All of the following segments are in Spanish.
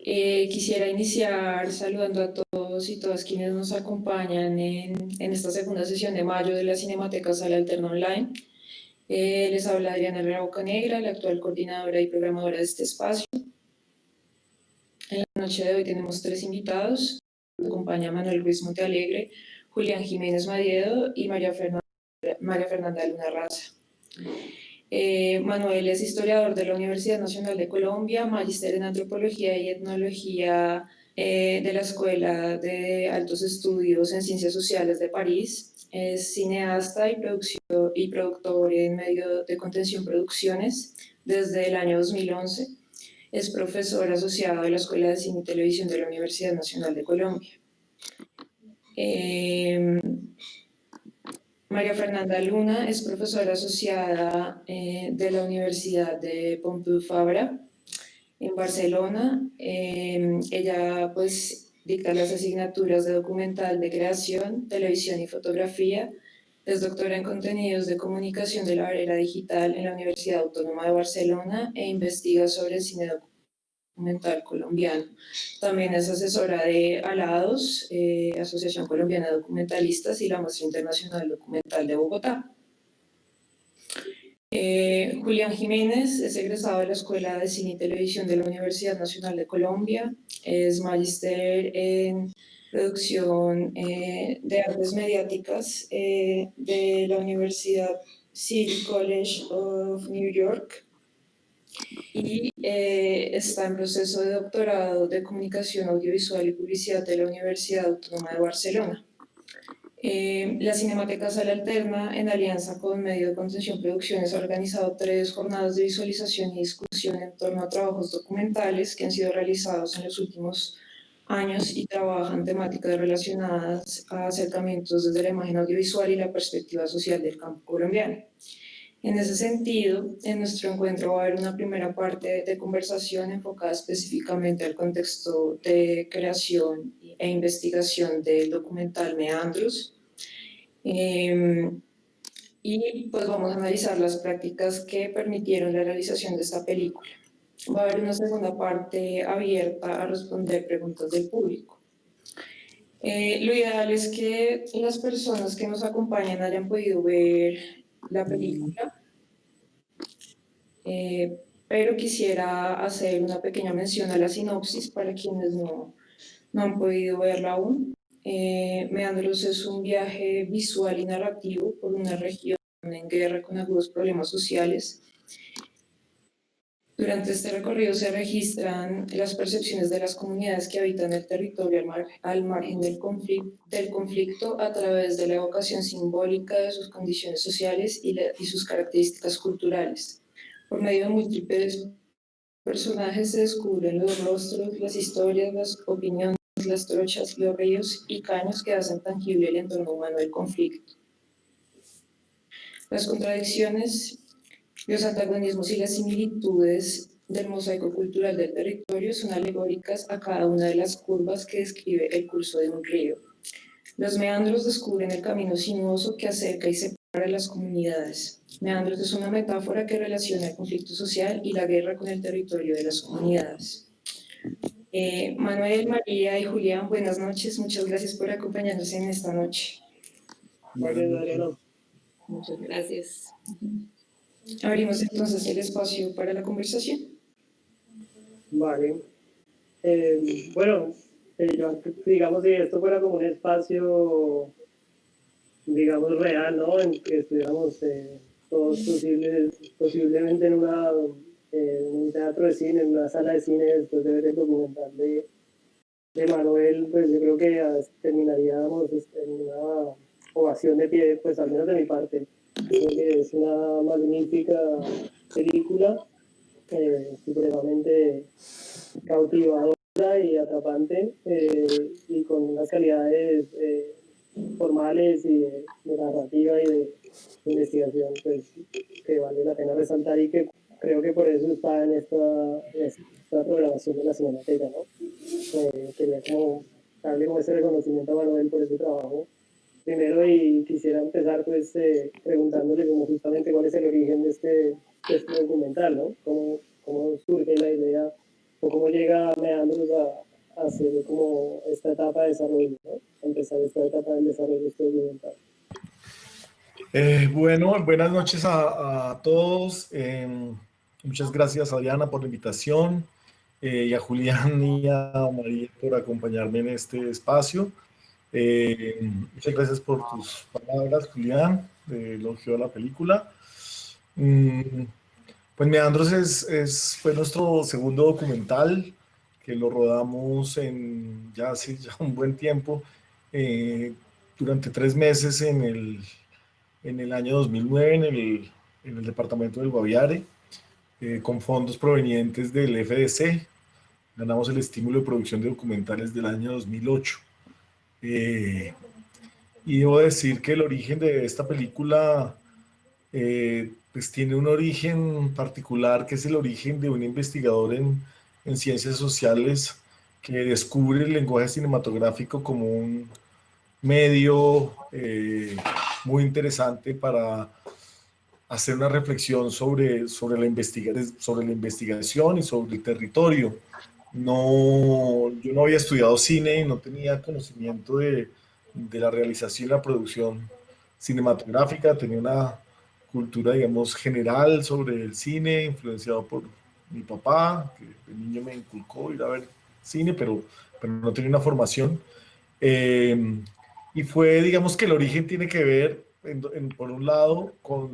Quisiera iniciar saludando a todos y todas quienes nos acompañan en esta segunda sesión de mayo de la Cinemateca Sala Alterna Online. Les habla Adriana Herrera Bocanegra, la actual coordinadora y programadora de este espacio. En la noche de hoy tenemos 3 invitados. Nos acompaña Manuel Ruiz Montealegre, Julián Jiménez Madiedo y María Fernanda Luna Raza. Manuel es historiador de la Universidad Nacional de Colombia, magíster en Antropología y Etnología de la Escuela de Altos Estudios en Ciencias Sociales de París. Es cineasta y productor en medio de Contención Producciones desde el año 2011. Es profesor asociado de la Escuela de Cine y Televisión de la Universidad Nacional de Colombia. María Fernanda Luna es profesora asociada de la Universidad de Pompeu Fabra en Barcelona. Ella pues dicta las asignaturas de documental de creación, televisión y fotografía. Es doctora en contenidos de comunicación de la barrera digital en la Universidad Autónoma de Barcelona e investiga sobre el cine documental colombiano. También es asesora de Alados, Asociación Colombiana de Documentalistas, y la Muestra Internacional Documental de Bogotá. Julián Jiménez es egresado de la Escuela de Cine y Televisión de la Universidad Nacional de Colombia. Es magíster en producción de artes mediáticas de la Universidad City College of New York. Y está en proceso de doctorado de comunicación audiovisual y publicidad de la Universidad Autónoma de Barcelona. La Cinemateca Sala Alterna, en alianza con Medio de Contención Producciones, ha organizado 3 jornadas de visualización y discusión en torno a trabajos documentales que han sido realizados en los últimos años y trabajan temáticas relacionadas a acercamientos desde la imagen audiovisual y la perspectiva social del campo colombiano. En ese sentido, en nuestro encuentro va a haber una primera parte de conversación enfocada específicamente al contexto de creación e investigación del documental Meandros. Y pues vamos a analizar las prácticas que permitieron la realización de esta película. Va a haber una segunda parte abierta a responder preguntas del público. Lo ideal es que las personas que nos acompañan hayan podido ver la película. Pero quisiera hacer una pequeña mención a la sinopsis para quienes no han podido verla aún. Meandros es un viaje visual y narrativo por una región en guerra con agudos problemas sociales. Durante este recorrido se registran las percepciones de las comunidades que habitan el territorio al margen del conflicto a través de la evocación simbólica de sus condiciones sociales y sus características culturales. Por medio de múltiples personajes se descubren los rostros, las historias, las opiniones, las trochas, los ríos y caños que hacen tangible el entorno humano del conflicto. Las contradicciones, los antagonismos y las similitudes del mosaico cultural del territorio son alegóricas a cada una de las curvas que describe el curso de un río. Los meandros descubren el camino sinuoso que acerca y separa a las comunidades. Meandros es una metáfora que relaciona el conflicto social y la guerra con el territorio de las comunidades. Manuel, María y Julián, buenas noches. Muchas gracias por acompañarnos en esta noche. Muchas gracias. Abrimos entonces el espacio para la conversación. Vale. Bueno, digamos si esto fuera como un espacio, digamos, real, ¿no? En que estuviéramos todos posiblemente en un teatro de cine, en una sala de cine, después de ver el documental de Manuel, pues yo creo que terminaríamos en una ovación de pie, pues al menos de mi parte. Creo que es una magnífica película, supremamente cautivadora y atrapante, y con unas calidades formales y de narrativa y de investigación, pues que vale la pena resaltar y que creo que por eso está en esta programación de la Cinemateca, ¿no? Quería como darle como ese reconocimiento a Manuel por ese trabajo primero, y quisiera empezar pues preguntándole como justamente cuál es el origen de este documental, ¿no? ¿Cómo surge la idea o cómo llega Meandros a hacer como esta etapa de desarrollo, ¿no? A empezar esta etapa del desarrollo de este documental. Bueno, buenas noches a todos. Muchas gracias, Adriana, por la invitación y a Julián y a María por acompañarme en este espacio. Muchas gracias por tus palabras, Julián, de elogio a la película. Pues Meandros fue nuestro segundo documental, que lo rodamos ya hace un buen tiempo, durante 3 meses en el año 2009 en el departamento del Guaviare, con fondos provenientes del FDC. Ganamos el estímulo de producción de documentales del año 2008. Y debo decir que el origen de esta película pues tiene un origen particular, que es el origen de un investigador en ciencias sociales que descubre el lenguaje cinematográfico como un medio muy interesante para hacer una reflexión sobre la investigación y sobre el territorio. Yo no había estudiado cine y no tenía conocimiento de la realización y la producción cinematográfica. Tenía una cultura, digamos, general sobre el cine, influenciado por mi papá, que de niño me inculcó ir a ver cine, pero no tenía una formación. Y fue, digamos, que el origen tiene que ver, por un lado, por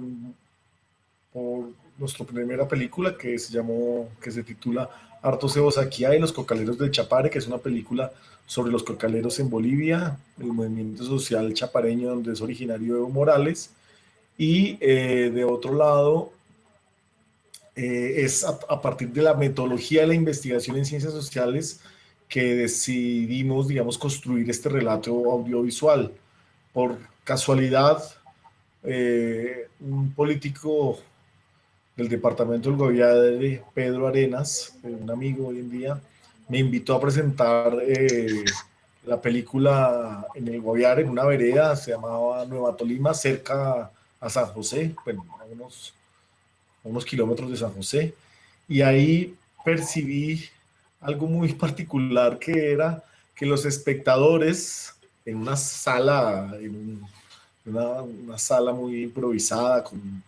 nuestra primera película que se titula Harto Cebos aquí hay, Los Cocaleros del Chapare, que es una película sobre los cocaleros en Bolivia, el movimiento social chapareño donde es originario Evo Morales. Y de otro lado, es a partir de la metodología de la investigación en ciencias sociales que decidimos, digamos, construir este relato audiovisual. Por casualidad, un político del departamento del Guaviare, Pedro Arenas, un amigo hoy en día, me invitó a presentar la película en el Guaviare, en una vereda, se llamaba Nueva Tolima, cerca a San José, bueno, a unos kilómetros de San José, y ahí percibí algo muy particular, que era que los espectadores en una sala, una sala muy improvisada, con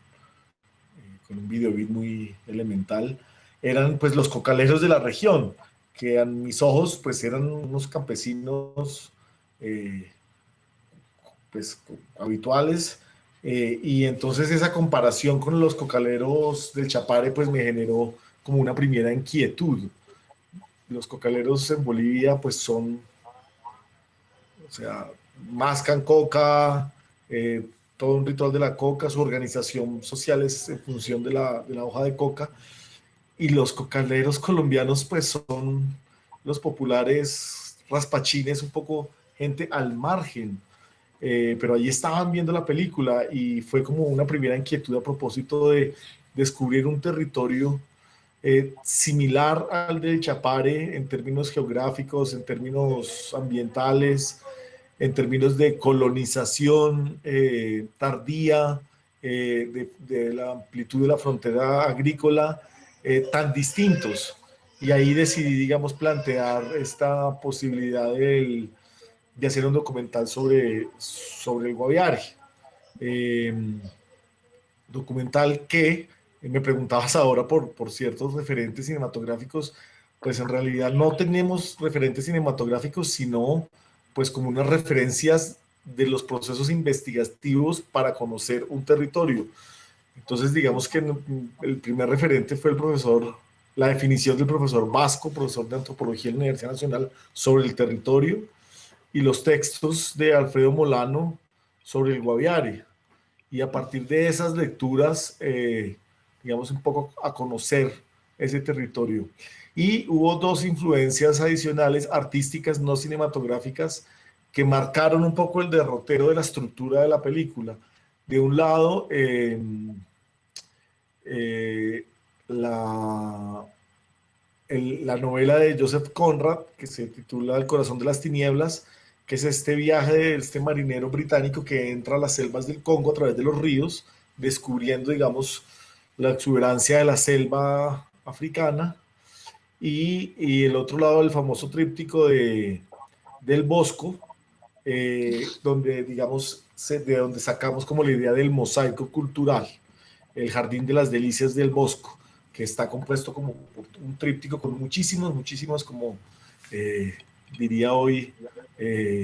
un videobeat muy elemental, eran pues los cocaleros de la región, que a mis ojos pues eran unos campesinos pues habituales, y entonces esa comparación con los cocaleros del Chapare pues me generó como una primera inquietud. Los cocaleros en Bolivia pues son, o sea, mascan coca, todo un ritual de la coca, su organización social es en función de la hoja de coca, y los cocaleros colombianos pues son los populares raspachines, un poco gente al margen, pero allí estaban viendo la película y fue como una primera inquietud a propósito de descubrir un territorio similar al del Chapare en términos geográficos, en términos ambientales, en términos de colonización tardía, de la amplitud de la frontera agrícola, tan distintos. Y ahí decidí, digamos, plantear esta posibilidad de hacer un documental sobre el Guaviare. Documental que me preguntabas ahora por ciertos referentes cinematográficos. Pues en realidad no tenemos referentes cinematográficos, sino pues como unas referencias de los procesos investigativos para conocer un territorio. Entonces digamos que el primer referente fue la definición del profesor Vasco, profesor de antropología en la Universidad Nacional, sobre el territorio, y los textos de Alfredo Molano sobre el Guaviare. Y a partir de esas lecturas, digamos, un poco a conocer ese territorio. Y hubo 2 influencias adicionales, artísticas, no cinematográficas, que marcaron un poco el derrotero de la estructura de la película. De un lado, la novela de Joseph Conrad, que se titula El corazón de las tinieblas, que es este viaje de este marinero británico que entra a las selvas del Congo a través de los ríos, descubriendo, digamos, la exuberancia de la selva africana. y el otro lado el famoso tríptico del Bosco, donde, digamos, de donde sacamos como la idea del mosaico cultural, el Jardín de las Delicias del Bosco, que está compuesto como un tríptico con muchísimas como diría hoy,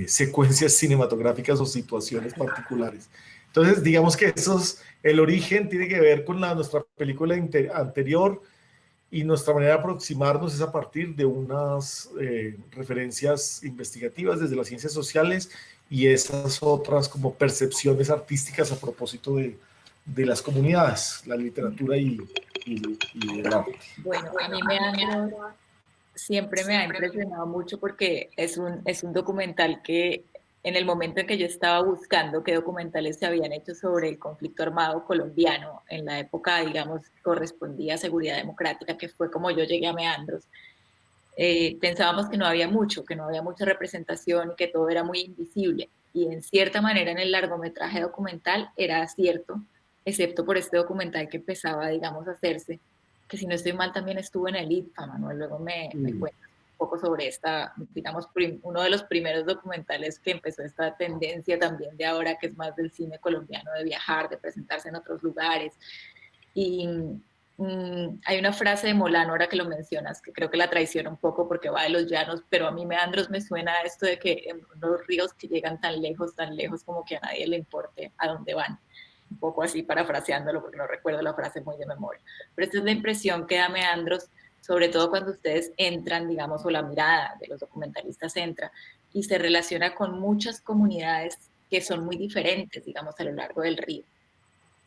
secuencias cinematográficas o situaciones particulares. Entonces, digamos que el origen tiene que ver con nuestra película anterior, y nuestra manera de aproximarnos es a partir de unas referencias investigativas desde las ciencias sociales y esas otras como percepciones artísticas a propósito de las comunidades, la literatura y el arte. Bueno, a mí siempre me ha impresionado mucho porque es un documental que en el momento en que yo estaba buscando qué documentales se habían hecho sobre el conflicto armado colombiano en la época, digamos, correspondía a Seguridad Democrática, que fue como yo llegué a Meandros, pensábamos que no había mucho, que no había mucha representación y que todo era muy invisible. Y en cierta manera en el largometraje documental era cierto, excepto por este documental que empezaba, digamos, a hacerse, que si no estoy mal también estuvo en el ITFA, Manuel, luego me cuentas un poco sobre esta, digamos, uno de los primeros documentales que empezó esta tendencia también de ahora, que es más del cine colombiano, de viajar, de presentarse en otros lugares. Y hay una frase de Molano, ahora que lo mencionas, que creo que la traiciona un poco porque va de los llanos, pero a mí Meandros me suena esto de que en los ríos que llegan tan lejos como que a nadie le importe a dónde van. Un poco así parafraseándolo porque no recuerdo la frase muy de memoria. Pero esta es la impresión que da Meandros, sobre todo cuando ustedes entran, digamos, o la mirada de los documentalistas entra y se relaciona con muchas comunidades que son muy diferentes, digamos, a lo largo del río.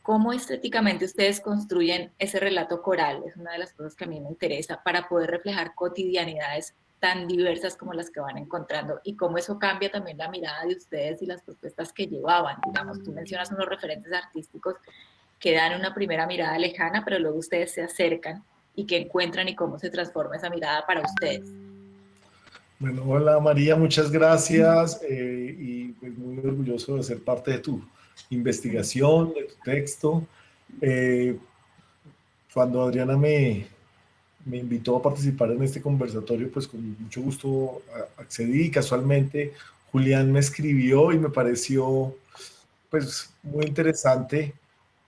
¿Cómo estéticamente ustedes construyen ese relato coral? Es una de las cosas que a mí me interesa para poder reflejar cotidianidades tan diversas como las que van encontrando y cómo eso cambia también la mirada de ustedes y las propuestas que llevaban. Digamos, tú mencionas unos referentes artísticos que dan una primera mirada lejana, pero luego ustedes se acercan y que encuentran y cómo se transforma esa mirada para ustedes. Bueno, hola María, muchas gracias y pues muy orgulloso de ser parte de tu investigación, de tu texto. Cuando Adriana me invitó a participar en este conversatorio, pues con mucho gusto accedí. Casualmente Julián me escribió y me pareció pues muy interesante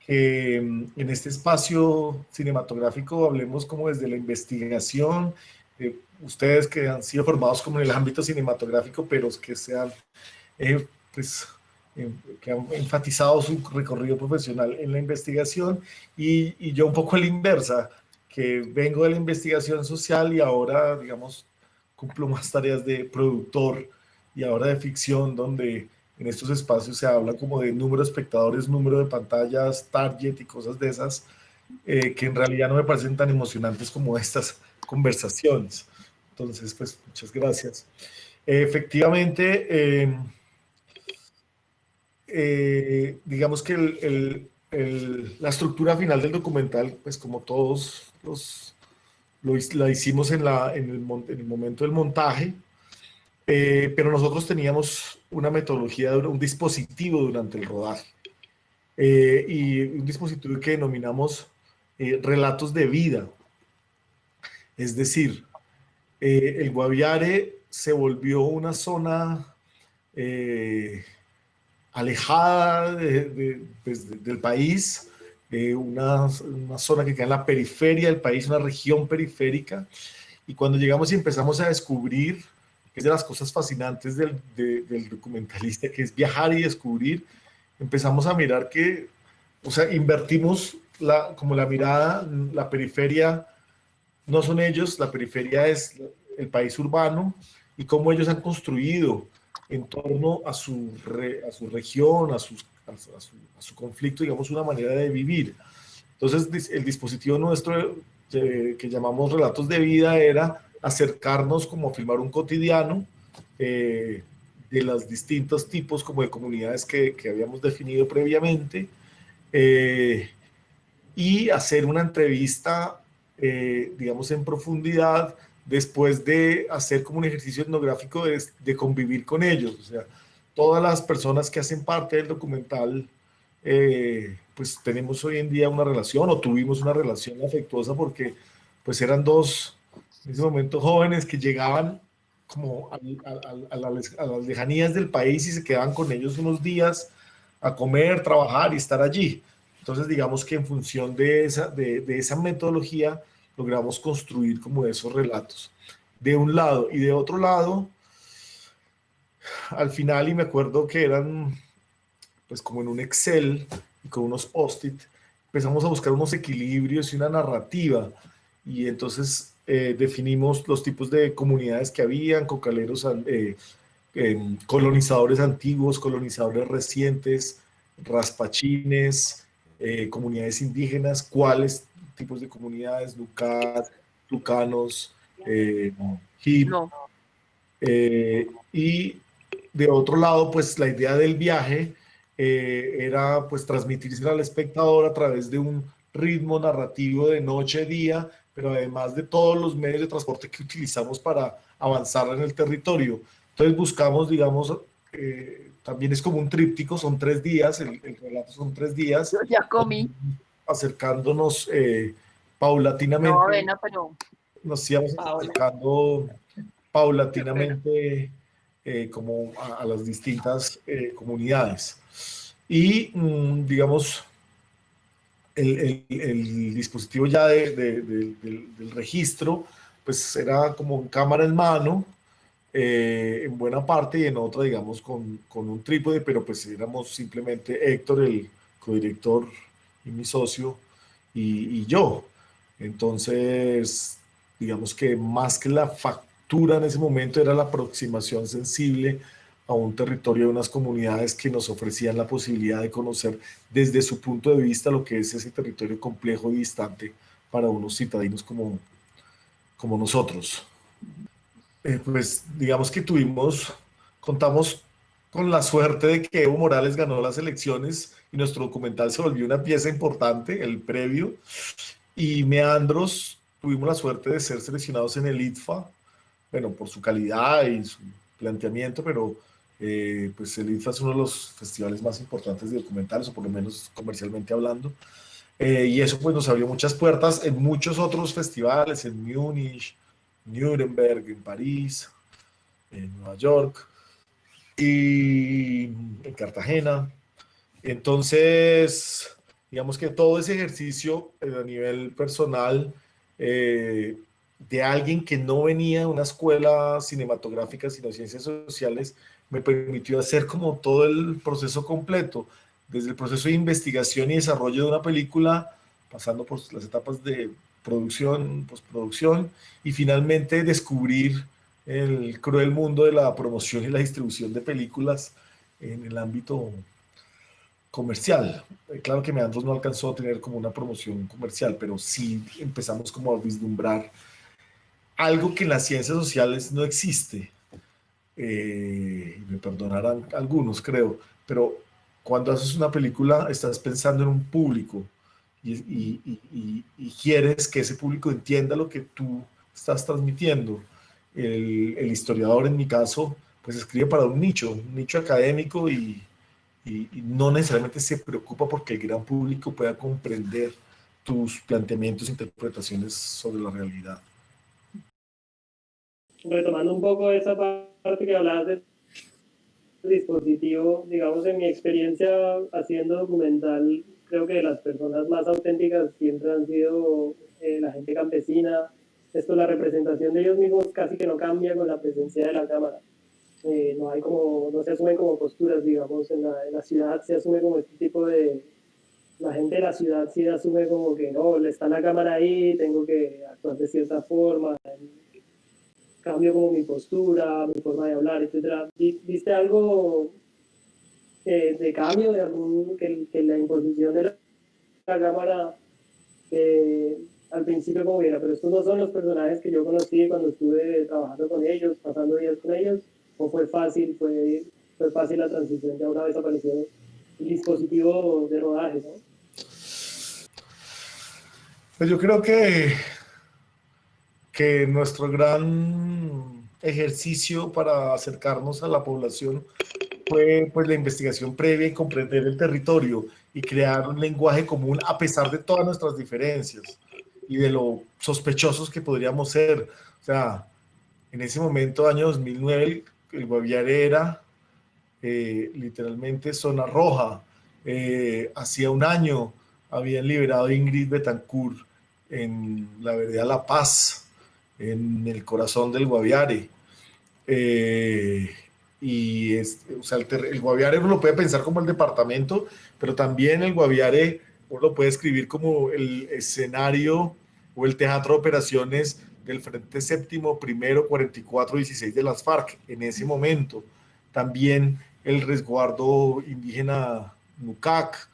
que en este espacio cinematográfico hablemos como desde la investigación, ustedes que han sido formados como en el ámbito cinematográfico, pero que sean pues que han enfatizado su recorrido profesional en la investigación y yo un poco a la inversa, que vengo de la investigación social y ahora, digamos, cumplo más tareas de productor y ahora de ficción, donde en estos espacios se habla como de número de espectadores, número de pantallas, target y cosas de esas, que en realidad no me parecen tan emocionantes como estas conversaciones. Entonces, pues, muchas gracias. Efectivamente, digamos que la estructura final del documental, pues como todos la hicimos en el momento del montaje, pero nosotros teníamos una metodología, un dispositivo durante el rodaje, y un dispositivo que denominamos relatos de vida. Es decir, el Guaviare se volvió una zona alejada pues, del país, una zona que queda en la periferia del país, una región periférica, y cuando llegamos y empezamos a descubrir, que es de las cosas fascinantes del documentalista, que es viajar y descubrir, empezamos a mirar que, o sea, invertimos como la mirada, la periferia no son ellos, la periferia es el país urbano, y cómo ellos han construido en torno a su región, a su conflicto, digamos, una manera de vivir. Entonces, el dispositivo nuestro, que llamamos Relatos de Vida, era acercarnos como a filmar un cotidiano de los distintos tipos como de comunidades que habíamos definido previamente, y hacer una entrevista, digamos, en profundidad, después de hacer como un ejercicio etnográfico de convivir con ellos. O sea, todas las personas que hacen parte del documental, pues tenemos hoy en día una relación, o tuvimos una relación afectuosa, porque pues eran dos En ese momento jóvenes que llegaban como a las lejanías del país y se quedaban con ellos unos días a comer, trabajar y estar allí. Entonces, digamos que en función de esa metodología logramos construir como esos relatos. De un lado y de otro lado, al final, y me acuerdo que eran pues como en un Excel y con unos post-it, empezamos a buscar unos equilibrios y una narrativa. Y entonces definimos los tipos de comunidades que habían, cocaleros, colonizadores antiguos, colonizadores recientes, raspachines, comunidades indígenas, cuáles tipos de comunidades, Lucat, Lucanos, Hip, No. y de otro lado, pues la idea del viaje era pues transmitirse al espectador a través de un ritmo narrativo de noche-día, pero además de todos los medios de transporte que utilizamos para avanzar en el territorio. Entonces buscamos, digamos, también es como un tríptico, son 3 días, el relato son 3 días. Yo ya comí. Acercándonos paulatinamente. No, Vena, pero Nos íbamos acercando paulatinamente como a las distintas comunidades. Y, digamos, el dispositivo ya del registro, pues era como en cámara en mano, en buena parte, y en otra, digamos, con un trípode, pero pues éramos simplemente Héctor, el codirector, y mi socio, y yo. Entonces, digamos que más que la factura en ese momento era la aproximación sensible a un territorio de unas comunidades que nos ofrecían la posibilidad de conocer desde su punto de vista lo que es ese territorio complejo y distante para unos citadinos como nosotros. Pues digamos que contamos con la suerte de que Evo Morales ganó las elecciones y nuestro documental se volvió una pieza importante, el previo, y Meandros tuvimos la suerte de ser seleccionados en el ITFA, bueno, por su calidad y su planteamiento, pero pues el ITFA es uno de los festivales más importantes de documentales, o por lo menos comercialmente hablando, y eso pues nos abrió muchas puertas en muchos otros festivales, en Múnich, Nuremberg, en París, en Nueva York y en Cartagena. Entonces, digamos que todo ese ejercicio a nivel personal de alguien que no venía de una escuela cinematográfica, sino ciencias sociales, me permitió hacer como todo el proceso completo, desde el proceso de investigación y desarrollo de una película, pasando por las etapas de producción, postproducción, y finalmente descubrir el cruel mundo de la promoción y la distribución de películas en el ámbito comercial. Claro que Meandros no alcanzó a tener como una promoción comercial, pero sí empezamos como a vislumbrar algo que en las ciencias sociales no existe. Me perdonarán algunos, creo, pero cuando haces una película estás pensando en un público y quieres que ese público entienda lo que tú estás transmitiendo. El historiador, en mi caso, pues escribe para un nicho académico y no necesariamente se preocupa porque el gran público pueda comprender tus planteamientos e interpretaciones sobre la realidad. Retomando un poco esa parte que hablabas del dispositivo, digamos, en mi experiencia haciendo documental, creo que las personas más auténticas siempre han sido la gente campesina. Esto, la representación de ellos mismos casi que no cambia con la presencia de la cámara. No se asumen como posturas, digamos, en la ciudad se asume como este tipo de... La gente de la ciudad sí asume como que no, está la cámara ahí, tengo que actuar de cierta forma, cambio como mi postura, mi forma de hablar, etc. ¿Viste algo de cambio, de algún, que la imposición de la cámara al principio como era? Pero estos no son los personajes que yo conocí cuando estuve trabajando con ellos, pasando días con ellos, o fue fácil la transición, ya una vez apareció el dispositivo de rodaje, ¿no? Pues yo creo que nuestro gran ejercicio para acercarnos a la población fue pues la investigación previa y comprender el territorio y crear un lenguaje común a pesar de todas nuestras diferencias. y de lo sospechosos que podríamos ser. O sea, en ese momento, año 2009, el Guaviare era literalmente zona roja. Hacía un año habían liberado a Ingrid Betancourt en la vereda La Paz, en el corazón del Guaviare. O sea, el Guaviare uno lo puede pensar como el departamento, pero también el Guaviare uno lo puede escribir como el escenario o el teatro de operaciones del Frente Séptimo, Primero, 44-16 de las FARC en ese momento. También el resguardo indígena Nucac,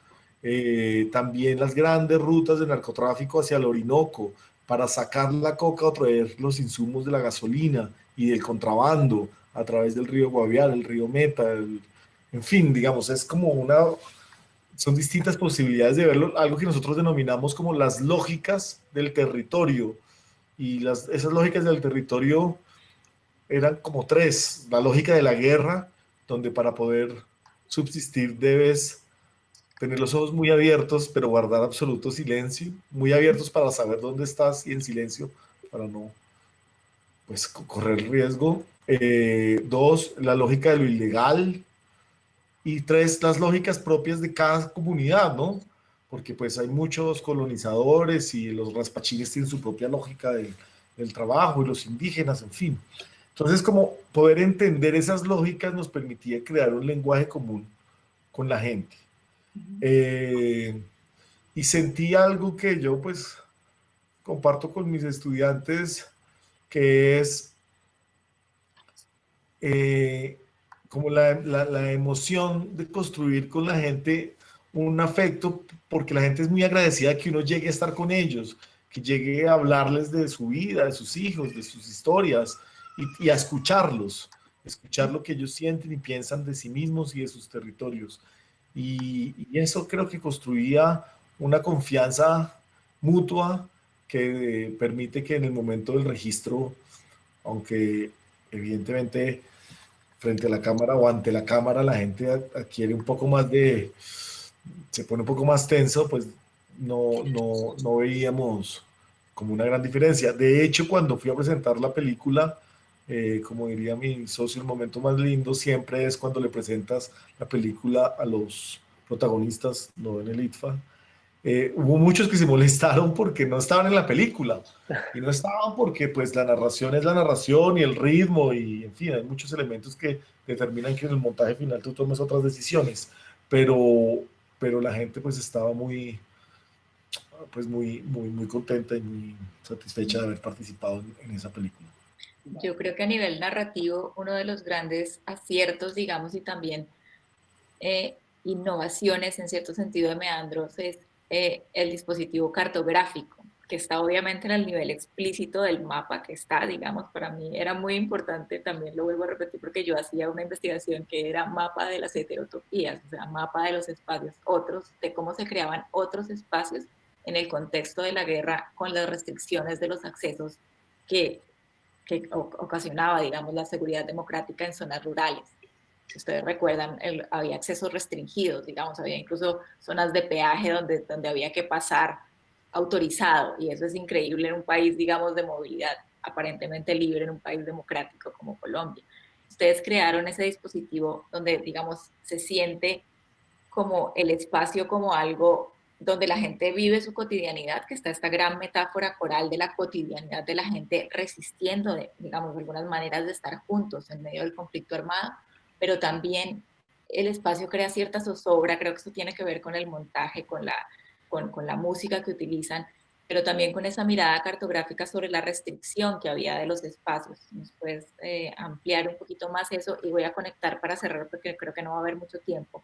también las grandes rutas de narcotráfico hacia el Orinoco para sacar la coca o traer los insumos de la gasolina y del contrabando a través del río Guaviare, el río Meta, en fin, digamos, es como son distintas posibilidades de verlo, algo que nosotros denominamos como las lógicas del territorio, y esas lógicas del territorio eran como tres: la lógica de la guerra, donde para poder subsistir debes tener los ojos muy abiertos, pero guardar absoluto silencio, muy abiertos para saber dónde estás y en silencio para no, pues, correr riesgo. Dos, la lógica de lo ilegal. Y tres, las lógicas propias de cada comunidad, ¿no? Porque pues hay muchos colonizadores y los raspachines tienen su propia lógica del trabajo, y los indígenas, en fin. Entonces, como poder entender esas lógicas nos permitía crear un lenguaje común con la gente. Y sentí algo que yo pues comparto con mis estudiantes, que es como la emoción de construir con la gente un afecto, porque la gente es muy agradecida que uno llegue a estar con ellos, que llegue a hablarles de su vida, de sus hijos, de sus historias, y a escuchar lo que ellos sienten y piensan de sí mismos y de sus territorios. Y eso creo que construía una confianza mutua que permite que en el momento del registro, aunque evidentemente frente a la cámara o ante la cámara la gente adquiere un poco más se pone un poco más tenso, pues no veíamos como una gran diferencia. De hecho, cuando fui a presentar la película, como diría mi socio, el momento más lindo siempre es cuando le presentas la película a los protagonistas, no en el ITFA. Hubo muchos que se molestaron porque no estaban en la película, y no estaban porque pues la narración es la narración y el ritmo, y en fin, hay muchos elementos que determinan que en el montaje final tú tomes otras decisiones, pero la gente pues estaba muy contenta y muy satisfecha de haber participado en esa película. Yo creo que a nivel narrativo, uno de los grandes aciertos, digamos, y también innovaciones en cierto sentido de Meandros es el dispositivo cartográfico, que está obviamente en el nivel explícito del mapa que está, digamos, para mí era muy importante, también lo vuelvo a repetir porque yo hacía una investigación que era mapa de las heterotopías, o sea, mapa de los espacios otros, de cómo se creaban otros espacios en el contexto de la guerra con las restricciones de los accesos que ocasionaba, digamos, la seguridad democrática en zonas rurales. Si ustedes recuerdan, había accesos restringidos, digamos, había incluso zonas de peaje donde había que pasar autorizado, y eso es increíble en un país, digamos, de movilidad aparentemente libre, en un país democrático como Colombia. Ustedes crearon ese dispositivo donde, digamos, se siente como el espacio como algo donde la gente vive su cotidianidad, que está esta gran metáfora coral de la cotidianidad de la gente resistiendo, digamos, algunas maneras de estar juntos en medio del conflicto armado, pero también el espacio crea cierta zozobra, creo que eso tiene que ver con el montaje, con la música que utilizan, pero también con esa mirada cartográfica sobre la restricción que había de los espacios. ¿Nos puedes ampliar un poquito más eso? Y voy a conectar para cerrar porque creo que no va a haber mucho tiempo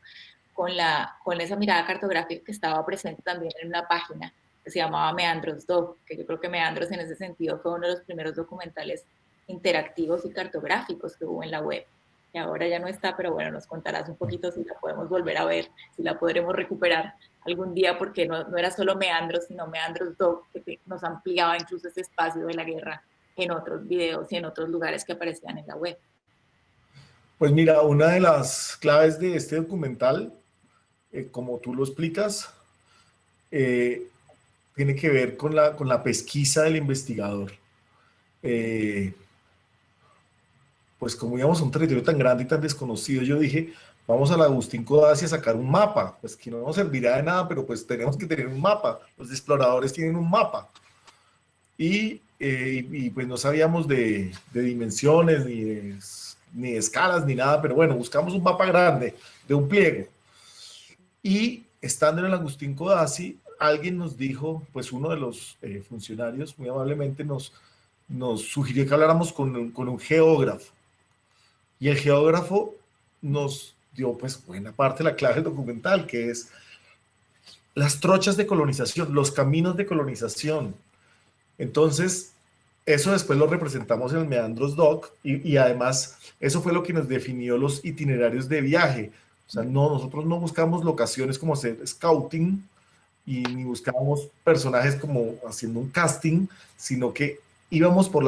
con esa mirada cartográfica que estaba presente también en una página que se llamaba Meandros Doc, que yo creo que Meandros en ese sentido fue uno de los primeros documentales interactivos y cartográficos que hubo en la web. Y ahora ya no está, pero bueno, nos contarás un poquito si la podemos volver a ver, si la podremos recuperar algún día, porque no era solo Meandros, sino Meandros Doc, que nos ampliaba incluso ese espacio de la guerra en otros videos y en otros lugares que aparecían en la web. Pues mira, una de las claves de este documental, como tú lo explicas, tiene que ver con la pesquisa del investigador. Pues como íbamos a un territorio tan grande y tan desconocido, yo dije, vamos a la Agustín Codazzi a sacar un mapa, pues que no nos servirá de nada, pero pues tenemos que tener un mapa. Los exploradores tienen un mapa. Y pues no sabíamos de dimensiones, ni de escalas, ni nada, pero bueno, buscamos un mapa grande, de un pliego. Y estando en el Agustín Codazzi, alguien nos dijo, pues uno de los funcionarios muy amablemente nos sugirió que habláramos con un geógrafo. Y el geógrafo nos dio pues buena parte de la clave del documental, que es las trochas de colonización, los caminos de colonización. Entonces, eso después lo representamos en el Meandros Doc y además eso fue lo que nos definió los itinerarios de viaje. O sea, nosotros no buscamos locaciones como hacer scouting y ni buscábamos personajes como haciendo un casting, sino que íbamos por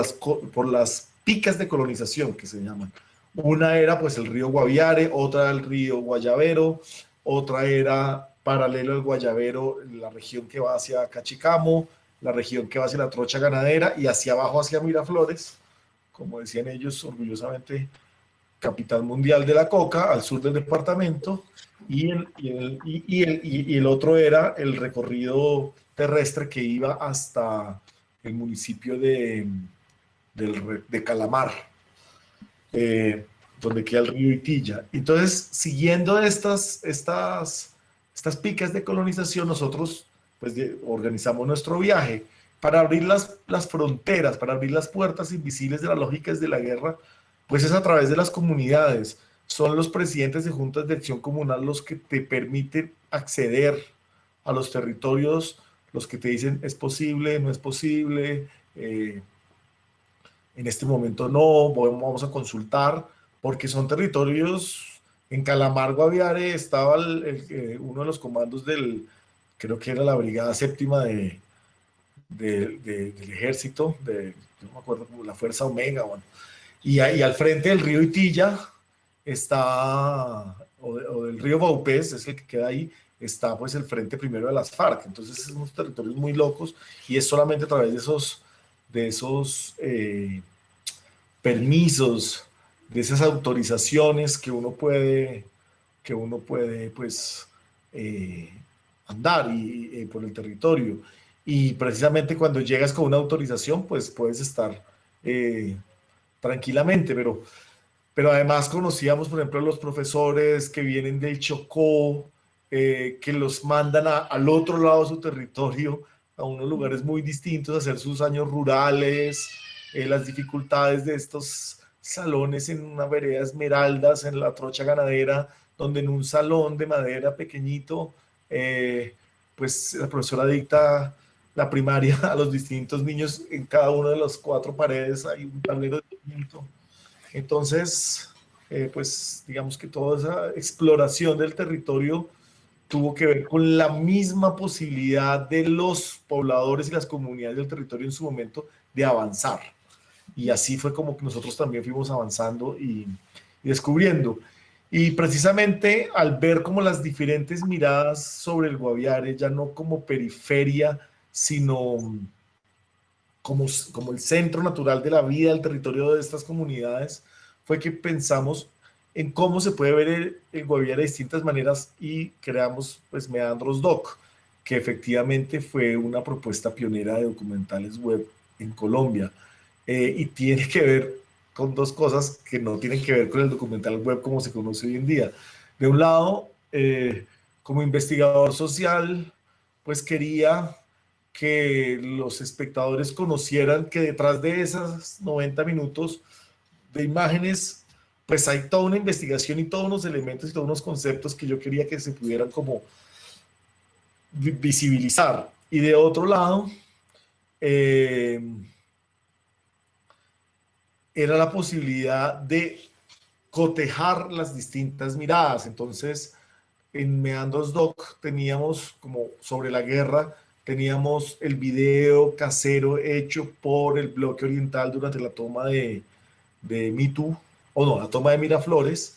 las picas de colonización que se llaman. Una era pues el río Guaviare, otra el río Guayabero, otra era paralelo al Guayabero, la región que va hacia Cachicamo, la región que va hacia la Trocha Ganadera y hacia abajo hacia Miraflores, como decían ellos orgullosamente, capital mundial de la coca, al sur del departamento, y el otro era el recorrido terrestre que iba hasta el municipio de Calamar, donde queda el río Itilla. Entonces, siguiendo estas picas de colonización, nosotros pues organizamos nuestro viaje para abrir las fronteras, para abrir las puertas invisibles de las lógicas de la guerra, pues es a través de las comunidades. Son los presidentes de juntas de acción comunal los que te permiten acceder a los territorios, los que te dicen es posible, no es posible, en este momento no, vamos a consultar, porque son territorios. En Calamar, Guaviare, estaba uno de los comandos creo que era la Brigada Séptima del Ejército, no me acuerdo, como la Fuerza Omega, bueno. Y al frente del río Itilla está, o del río Baupés, es el que queda ahí, está pues el frente primero de las FARC. Entonces son unos territorios muy locos y es solamente a través de esos permisos, de esas autorizaciones que uno puede pues andar por el territorio. Y precisamente cuando llegas con una autorización, pues puedes estar tranquilamente, pero además conocíamos, por ejemplo, los profesores que vienen del Chocó, que los mandan al otro lado de su territorio, a unos lugares muy distintos, a hacer sus años rurales, las dificultades de estos salones en una vereda Esmeraldas, en la Trocha Ganadera, donde en un salón de madera pequeñito, pues la profesora dicta la primaria a los distintos niños. En cada una de las 4 paredes hay un tablero de distinto. Entonces, pues digamos que toda esa exploración del territorio tuvo que ver con la misma posibilidad de los pobladores y las comunidades del territorio en su momento de avanzar. Y así fue como que nosotros también fuimos avanzando y descubriendo. Y precisamente al ver como las diferentes miradas sobre el Guaviare, ya no como periferia, sino como el centro natural de la vida del territorio de estas comunidades, fue que pensamos en cómo se puede ver el Guaviare de distintas maneras y creamos pues Meandros Doc, que efectivamente fue una propuesta pionera de documentales web en Colombia. Y tiene que ver con 2 cosas que no tienen que ver con el documental web como se conoce hoy en día. De un lado, como investigador social, pues quería que los espectadores conocieran que detrás de esas 90 minutos de imágenes, pues hay toda una investigación y todos unos elementos y todos unos conceptos que yo quería que se pudieran como visibilizar. Y de otro lado, era la posibilidad de cotejar las distintas miradas. Entonces, en Meandros Doc teníamos como sobre la guerra, teníamos el video casero hecho por el bloque oriental durante la toma de Mitu, o no, la toma de Miraflores,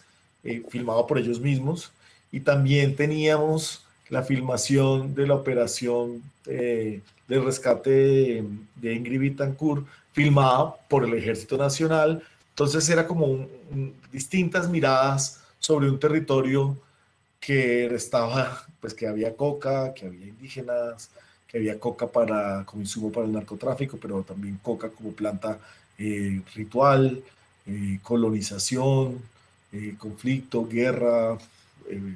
filmado por ellos mismos, y también teníamos la filmación de la operación de de rescate de Ingrid Betancourt, filmada por el Ejército Nacional. Entonces era como distintas miradas sobre un territorio que estaba, pues que había coca, que había indígenas, que había coca como insumo para el narcotráfico, pero también coca como planta ritual, colonización, conflicto, guerra, eh,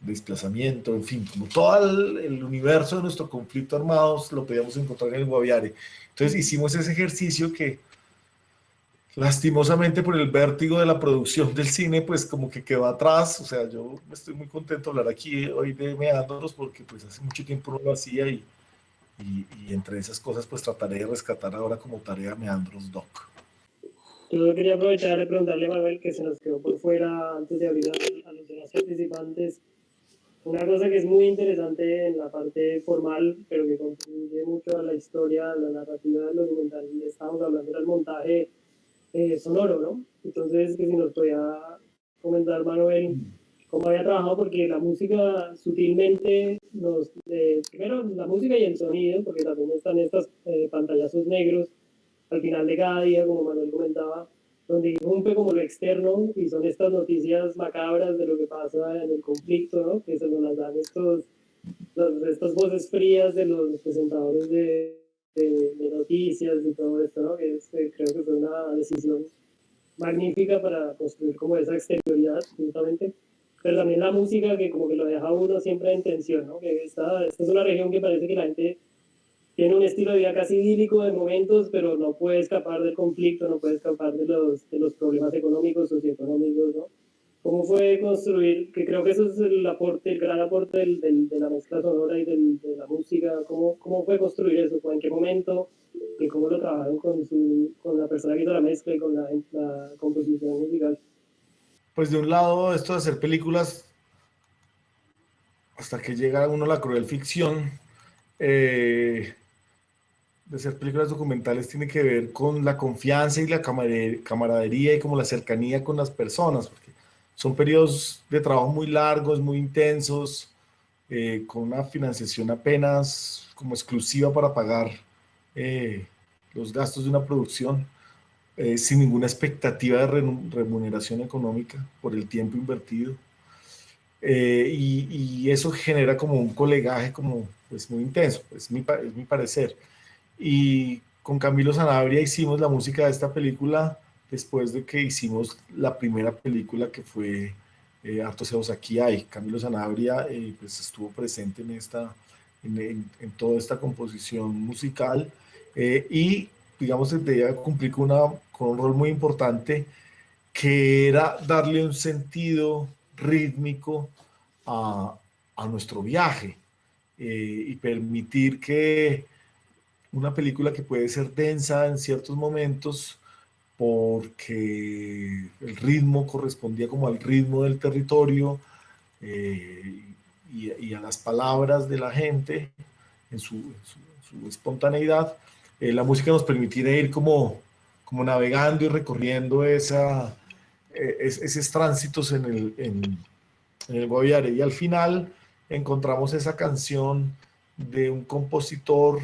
desplazamiento, en fin, como todo el universo de nuestro conflicto armado lo podíamos encontrar en el Guaviare. Entonces hicimos ese ejercicio que lastimosamente por el vértigo de la producción del cine, pues como que quedó atrás. O sea, yo estoy muy contento de hablar aquí hoy de Meandros porque pues hace mucho tiempo no lo hacía y entre esas cosas pues trataré de rescatar ahora como tarea Meandros Doc. Yo quería aprovechar de preguntarle a Manuel, que se nos quedó por fuera antes de abrir a los demás participantes, una cosa que es muy interesante en la parte formal, pero que contribuye mucho a la historia, a la narrativa del documental. Estamos hablando del montaje sonoro, ¿no? Entonces, que si nos podía comentar, Manuel, cómo había trabajado, porque la música sutilmente primero la música y el sonido, porque también están estos pantallazos negros al final de cada día, como Manuel comentaba, donde irrumpe como lo externo y son estas noticias macabras de lo que pasa en el conflicto, ¿no? Que se nos dan estas voces frías de los presentadores de noticias y todo esto, ¿no? Que creo que fue una decisión magnífica para construir como esa exterioridad, justamente. Pero también la música que como que lo deja a uno siempre en tensión, ¿no? Que esta es una región que parece que la gente tiene un estilo de vida casi idílico de momentos, pero no puede escapar del conflicto, no puede escapar de los problemas económicos, socioeconómicos, ¿no? ¿Cómo fue construir? Que creo que eso es el aporte, el gran aporte de la mezcla sonora y de la música. ¿Cómo fue construir eso? ¿En qué momento? ¿Y cómo lo trabajaron con la persona que hizo la mezcla y con la composición musical? Pues de un lado, esto de hacer películas hasta que llega a uno la cruel ficción, de hacer películas documentales tiene que ver con la confianza y la camaradería y como la cercanía con las personas, porque son periodos de trabajo muy largos, muy intensos, con una financiación apenas como exclusiva para pagar los gastos de una producción, sin ninguna expectativa de remuneración económica por el tiempo invertido. Y eso genera como un colegaje como pues muy intenso, es mi parecer. Y con Camilo Sanabria hicimos la música de esta película después de que hicimos la primera película que fue Hartos Ceos Aquí Hay. Camilo Sanabria pues estuvo presente en toda esta composición musical y digamos que debía cumplir con un rol muy importante que era darle un sentido rítmico a, a nuestro viaje y permitir que una película que puede ser densa en ciertos momentos porque el ritmo correspondía como al ritmo del territorio y a las palabras de la gente en su espontaneidad, la música nos permitiera ir como navegando y recorriendo esos tránsitos en el Guaviare. Y al final encontramos esa canción de un compositor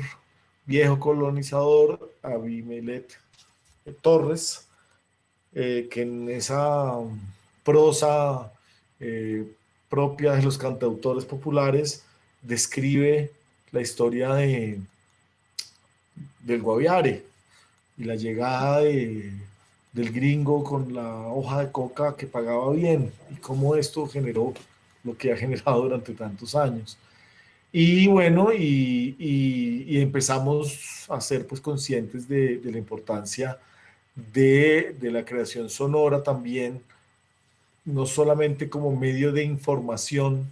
viejo colonizador, Abimelech Torres, que en esa prosa propia de los cantautores populares describe la historia del Guaviare y la llegada del gringo con la hoja de coca que pagaba bien y cómo esto generó lo que ha generado durante tantos años. Y bueno, y empezamos a ser pues conscientes de la importancia de la creación sonora también, no solamente como medio de información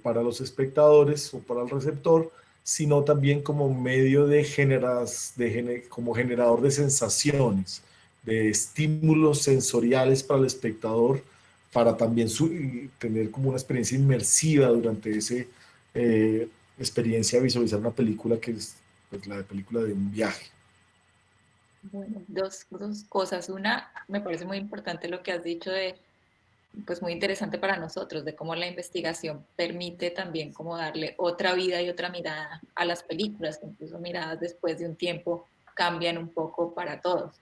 para los espectadores o para el receptor, sino también como medio como generador de sensaciones, de estímulos sensoriales para el espectador, para también tener como una experiencia inmersiva durante esa experiencia de visualizar una película que es pues, la película de un viaje. Bueno, dos cosas. Una, me parece muy importante lo que has dicho pues muy interesante para nosotros, de cómo la investigación permite también como darle otra vida y otra mirada a las películas, que incluso miradas después de un tiempo cambian un poco para todos.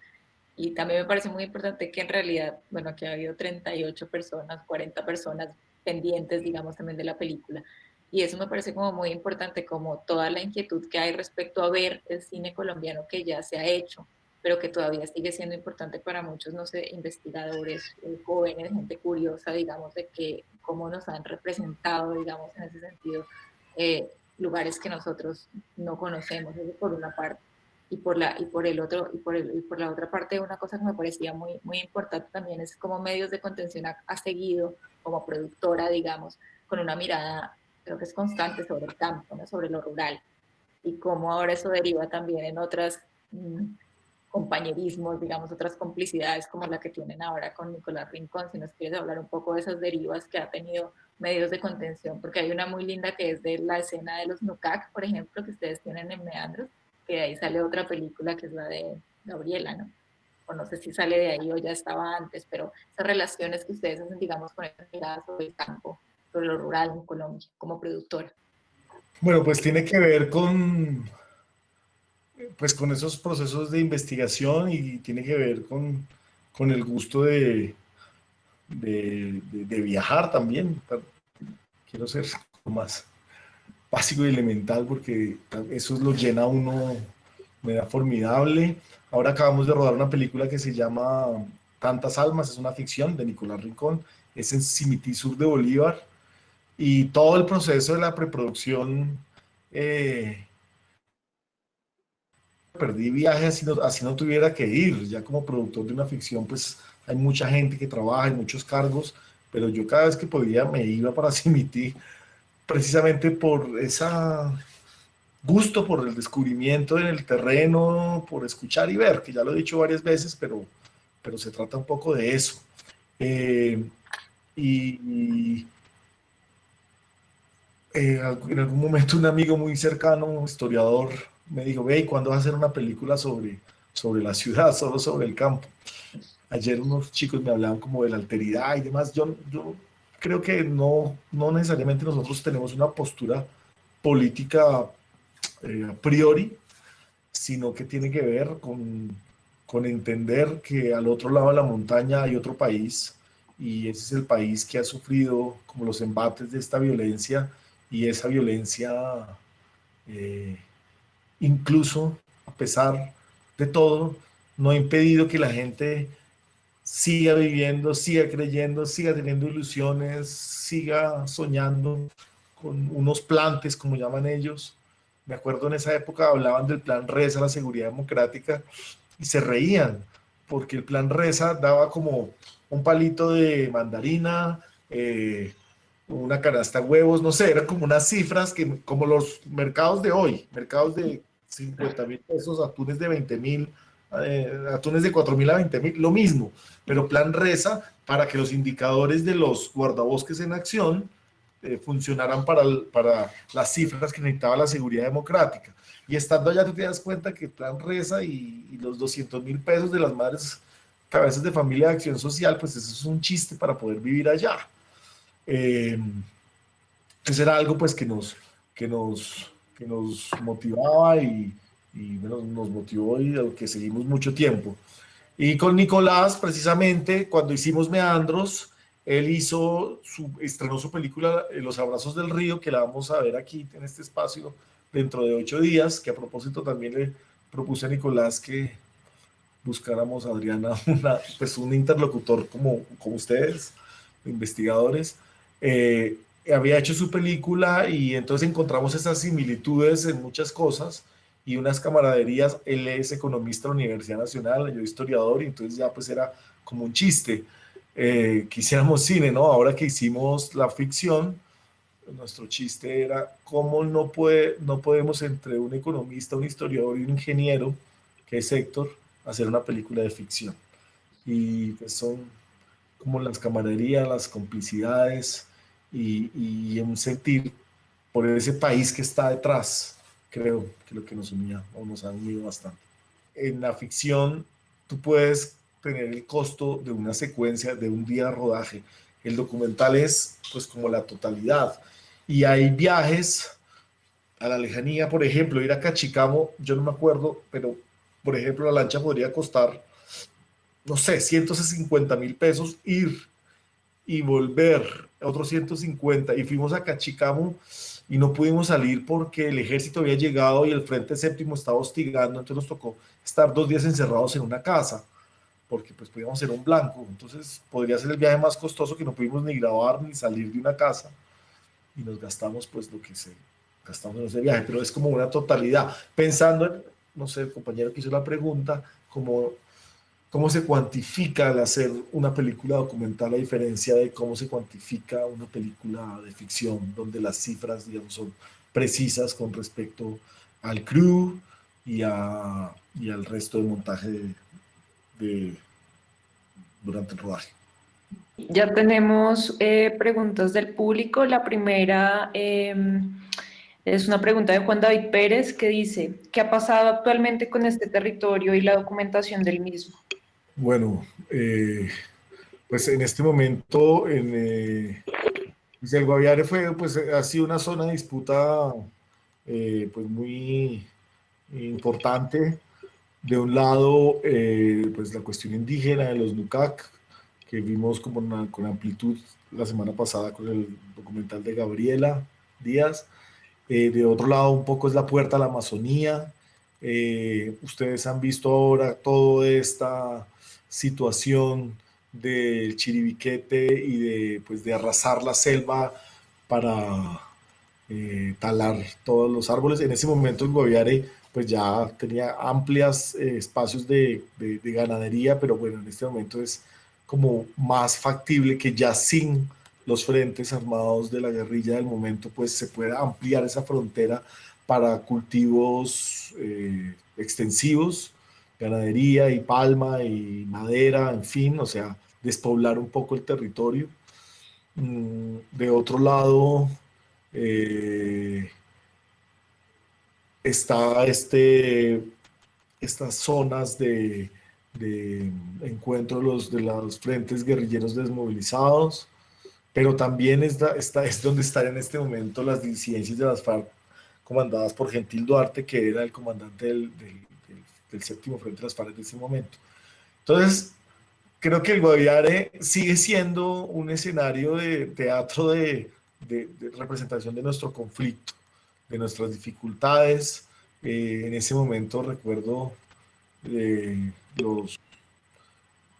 Y también me parece muy importante que en realidad, bueno, aquí ha habido 38 personas, 40 personas pendientes, digamos, también de la película. Y eso me parece como muy importante, como toda la inquietud que hay respecto a ver el cine colombiano que ya se ha hecho, pero que todavía sigue siendo importante para muchos, no sé, investigadores, jóvenes, gente curiosa, digamos, de que cómo nos han representado, digamos, en ese sentido, lugares que nosotros no conocemos, eso por una parte. Por el otro, y por la otra parte, una cosa que me parecía muy, muy importante también es como medios de contención ha seguido, como productora, digamos, con una mirada, creo que es constante sobre el campo, ¿no? Sobre lo rural, y cómo ahora eso deriva también en otras compañerismos, digamos, otras complicidades como la que tienen ahora con Nicolás Rincón. Si nos quieres hablar un poco de esas derivas que ha tenido medios de contención, porque hay una muy linda que es de la escena de los Nucac, por ejemplo, que ustedes tienen en Meandros, que de ahí sale otra película que es la de Gabriela, ¿no? O no sé si sale de ahí o ya estaba antes, pero esas relaciones que ustedes hacen, digamos, con esa mirada sobre el campo, sobre lo rural en Colombia, como productora. Bueno, pues tiene que ver pues con esos procesos de investigación y tiene que ver con el gusto de viajar también. Quiero ser más básico y elemental porque eso lo llena a uno, me da formidable. Ahora acabamos de rodar una película que se llama Tantas Almas, es una ficción de Nicolás Rincón, es en Simití, sur de Bolívar, y todo el proceso de la preproducción, perdí viaje así no tuviera que ir. Ya como productor de una ficción, pues hay mucha gente que trabaja, hay muchos cargos, pero yo cada vez que podía me iba para Simití, precisamente por esa gusto por el descubrimiento en el terreno, por escuchar y ver, que ya lo he dicho varias veces, pero se trata un poco de eso. Eh, y en algún momento un amigo muy cercano, un historiador, me dijo, ve, ¿y cuándo vas a hacer una película sobre la ciudad, solo sobre el campo? Ayer unos chicos me hablaban como de la alteridad y demás. Yo creo que no necesariamente nosotros tenemos una postura política a priori, sino que tiene que ver con entender que al otro lado de la montaña hay otro país y ese es el país que ha sufrido como los embates de esta violencia y esa violencia, eh, incluso a pesar de todo, no ha impedido que la gente siga viviendo, siga creyendo, siga teniendo ilusiones, siga soñando con unos plantes, como llaman ellos. Me acuerdo en esa época hablaban del plan RESA, la seguridad democrática, y se reían, porque el plan RESA daba como un palito de mandarina, una canasta de huevos, no sé, eran como unas cifras que, como los mercados de hoy, mercados de 50.000 pesos, atunes de 20.000, atunes de 4.000 a 20.000, lo mismo, pero plan RESA para que los indicadores de los guardabosques en acción funcionaran para las cifras que necesitaba la seguridad democrática. Y estando allá tú te das cuenta que el plan RESA y los 200.000 pesos de las madres cabezas de familia de acción social, pues eso es un chiste para poder vivir allá. Entonces era algo pues que nos motivaba y bueno, nos motivó y a lo que seguimos mucho tiempo. Y con Nicolás, precisamente, cuando hicimos Meandros, él estrenó su película Los Abrazos del Río, que la vamos a ver aquí en este espacio dentro de 8 días, que a propósito también le propuse a Nicolás que buscáramos a Adriana pues un interlocutor como ustedes, investigadores. Había hecho su película y entonces encontramos esas similitudes en muchas cosas y unas camaraderías. Él es economista de la Universidad Nacional, yo historiador, y entonces ya pues era como un chiste que hiciéramos cine, ¿no? Ahora que hicimos la ficción, nuestro chiste era cómo no podemos entre un economista, un historiador y un ingeniero, que es Héctor, hacer una película de ficción. Y pues son como las camaraderías, las complicidades y un sentir por ese país que está detrás, creo que lo que nos unía o nos ha unido bastante. En la ficción tú puedes tener el costo de una secuencia de un día de rodaje. el documental es pues como la totalidad. Y hay viajes a la lejanía, por ejemplo, ir a Cachicamo, yo no me acuerdo, pero por ejemplo la lancha podría costar, no sé, 150.000 pesos ir y volver, otros 150, y fuimos a Cachicamo y no pudimos salir porque el ejército había llegado y el Frente Séptimo estaba hostigando, entonces nos tocó estar 2 días encerrados en una casa, porque pues podíamos ser un blanco, entonces podría ser el viaje más costoso que no pudimos ni grabar ni salir de una casa, y nos gastamos pues lo que se gastamos en ese viaje, pero es como una totalidad, pensando en, no sé, el compañero que hizo la pregunta, como cómo se cuantifica al hacer una película documental a diferencia de cómo se cuantifica una película de ficción, donde las cifras, digamos, son precisas con respecto al crew y al resto de montaje de- durante el rodaje. Ya tenemos preguntas del público. La primera es una pregunta de Juan David Pérez que dice, ¿qué ha pasado actualmente con este territorio y la documentación del mismo? Bueno, pues en este momento pues el Guaviare pues, ha sido una zona de disputa pues muy importante. De un lado, pues la cuestión indígena de los Nucac, que vimos como con amplitud la semana pasada con el documental de Gabriela Díaz. De otro lado, un poco es la puerta a la Amazonía. Ustedes han visto ahora toda esta situación del chiribiquete y pues, de arrasar la selva para talar todos los árboles. En ese momento el Guaviare pues ya tenía amplios espacios de ganadería, pero bueno, en este momento es como más factible que ya sin los frentes armados de la guerrilla del momento, pues se pueda ampliar esa frontera para cultivos extensivos, ganadería y palma y madera, en fin, o sea, despoblar un poco el territorio. De otro lado, eh, está estas zonas de encuentro de los frentes guerrilleros desmovilizados, pero también es donde están en este momento las disidencias de las FARC comandadas por Gentil Duarte, que era el comandante del séptimo frente de las FARC en ese momento. Entonces, creo que el Guaviare sigue siendo un escenario de teatro de representación de nuestro conflicto, de nuestras dificultades. En ese momento recuerdo los,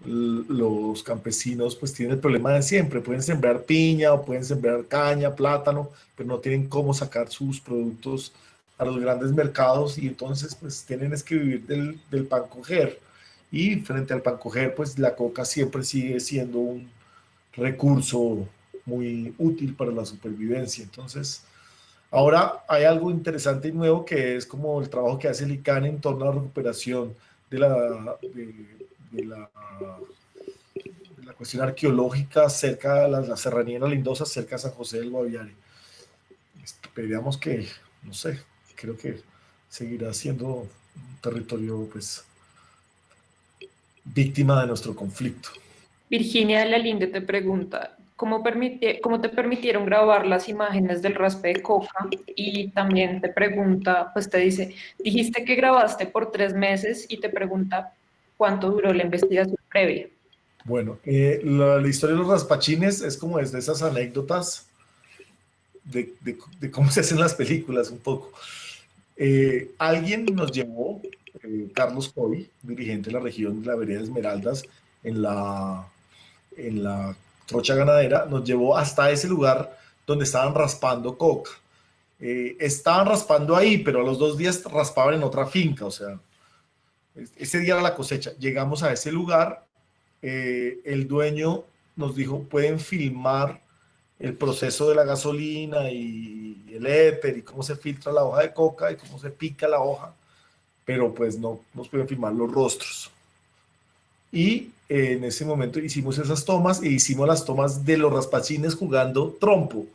los campesinos pues tienen el problema de siempre, pueden sembrar piña o pueden sembrar caña, plátano, pero no tienen cómo sacar sus productos a los grandes mercados y entonces pues tienen es que vivir del pan coger. Y frente al pan coger, pues la coca siempre sigue siendo un recurso muy útil para la supervivencia. Entonces, ahora hay algo interesante y nuevo que es como el trabajo que hace el ICANN en torno a la recuperación de la cuestión arqueológica cerca de la serranía de la Lindosa, cerca de San José del Guaviare. Esperamos que, no sé, creo que seguirá siendo un territorio pues víctima de nuestro conflicto. Virginia de la Linde te pregunta, ¿cómo te permitieron grabar las imágenes del raspe de coca? Y también te pregunta, pues te dice, dijiste que grabaste por 3 meses y te pregunta cuánto duró la investigación previa. Bueno, la historia de los raspachines es como desde esas anécdotas de cómo se hacen las películas un poco. Alguien nos llevó, Carlos Coy, dirigente de la región de la Vereda Esmeraldas, en la trocha ganadera, nos llevó hasta ese lugar donde estaban raspando coca. Estaban raspando ahí, pero a los 2 días raspaban en otra finca, o sea, ese día era la cosecha. Llegamos a ese lugar, el dueño nos dijo, pueden filmar el proceso de la gasolina y el éter y cómo se filtra la hoja de coca y cómo se pica la hoja, pero pues no nos pueden filmar los rostros. Y en ese momento hicimos esas tomas e hicimos las tomas de los raspachines jugando trompo.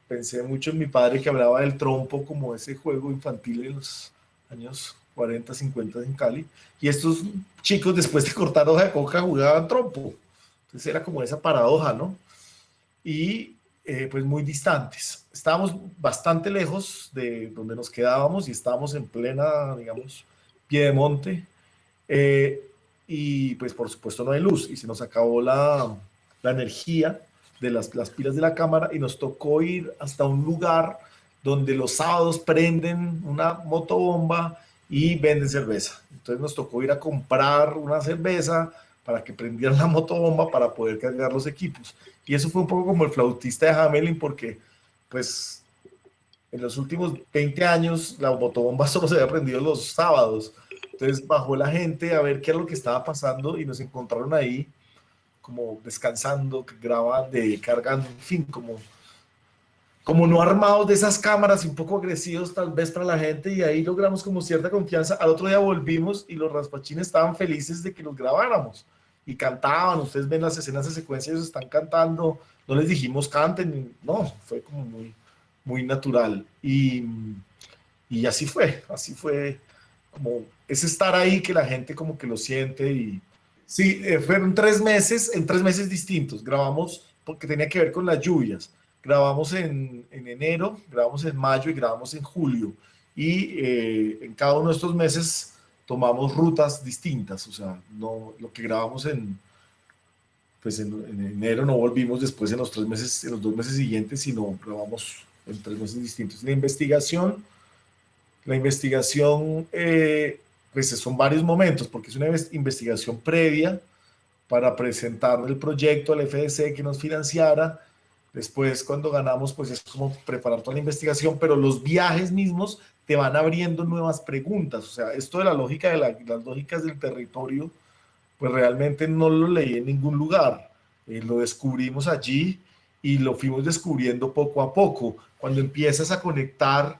Pensé mucho en mi padre que hablaba del trompo como ese juego infantil en los años 40, 50 en Cali. Y estos chicos después de cortar hoja de coca jugaban trompo. Entonces era como esa paradoja, ¿no? Y pues muy distantes. Estábamos bastante lejos de donde nos quedábamos y estábamos en plena, digamos, pie de monte. Eh, y pues por supuesto no hay luz y se nos acabó la energía de las pilas de la cámara y nos tocó ir hasta un lugar donde los sábados prenden una motobomba y venden cerveza. Entonces nos tocó ir a comprar una cerveza para que prendieran la motobomba para poder cargar los equipos. Y eso fue un poco como el flautista de Hamelin, porque pues en los últimos 20 años la motobomba solo se había prendido los sábados. Entonces bajó la gente a ver qué era lo que estaba pasando y nos encontraron ahí como descansando, grabando, cargando, en fin, como no armados de esas cámaras y un poco agresivos tal vez para la gente, y ahí logramos como cierta confianza. Al otro día volvimos y los raspachines estaban felices de que los grabáramos y cantaban. Ustedes ven las escenas de secuencia, ellos están cantando, no les dijimos canten, no, fue como muy natural y así fue como es estar ahí, que la gente como que lo siente. Y sí, fueron 3 meses, en 3 meses distintos, grabamos porque tenía que ver con las lluvias. Grabamos en enero, grabamos en mayo y grabamos en julio. Y en cada uno de estos meses tomamos rutas distintas. O sea, no, lo que grabamos pues en enero no volvimos después en los 3 meses, en los 2 meses siguientes, sino grabamos en 3 meses distintos. La investigación pues son varios momentos, porque es una investigación previa para presentar el proyecto al FDC que nos financiara. Después, cuando ganamos, pues es como preparar toda la investigación, pero los viajes mismos te van abriendo nuevas preguntas. O sea, esto de la lógica de las lógicas del territorio, pues realmente no lo leí en ningún lugar. Lo descubrimos allí y lo fuimos descubriendo poco a poco. Cuando empiezas a conectar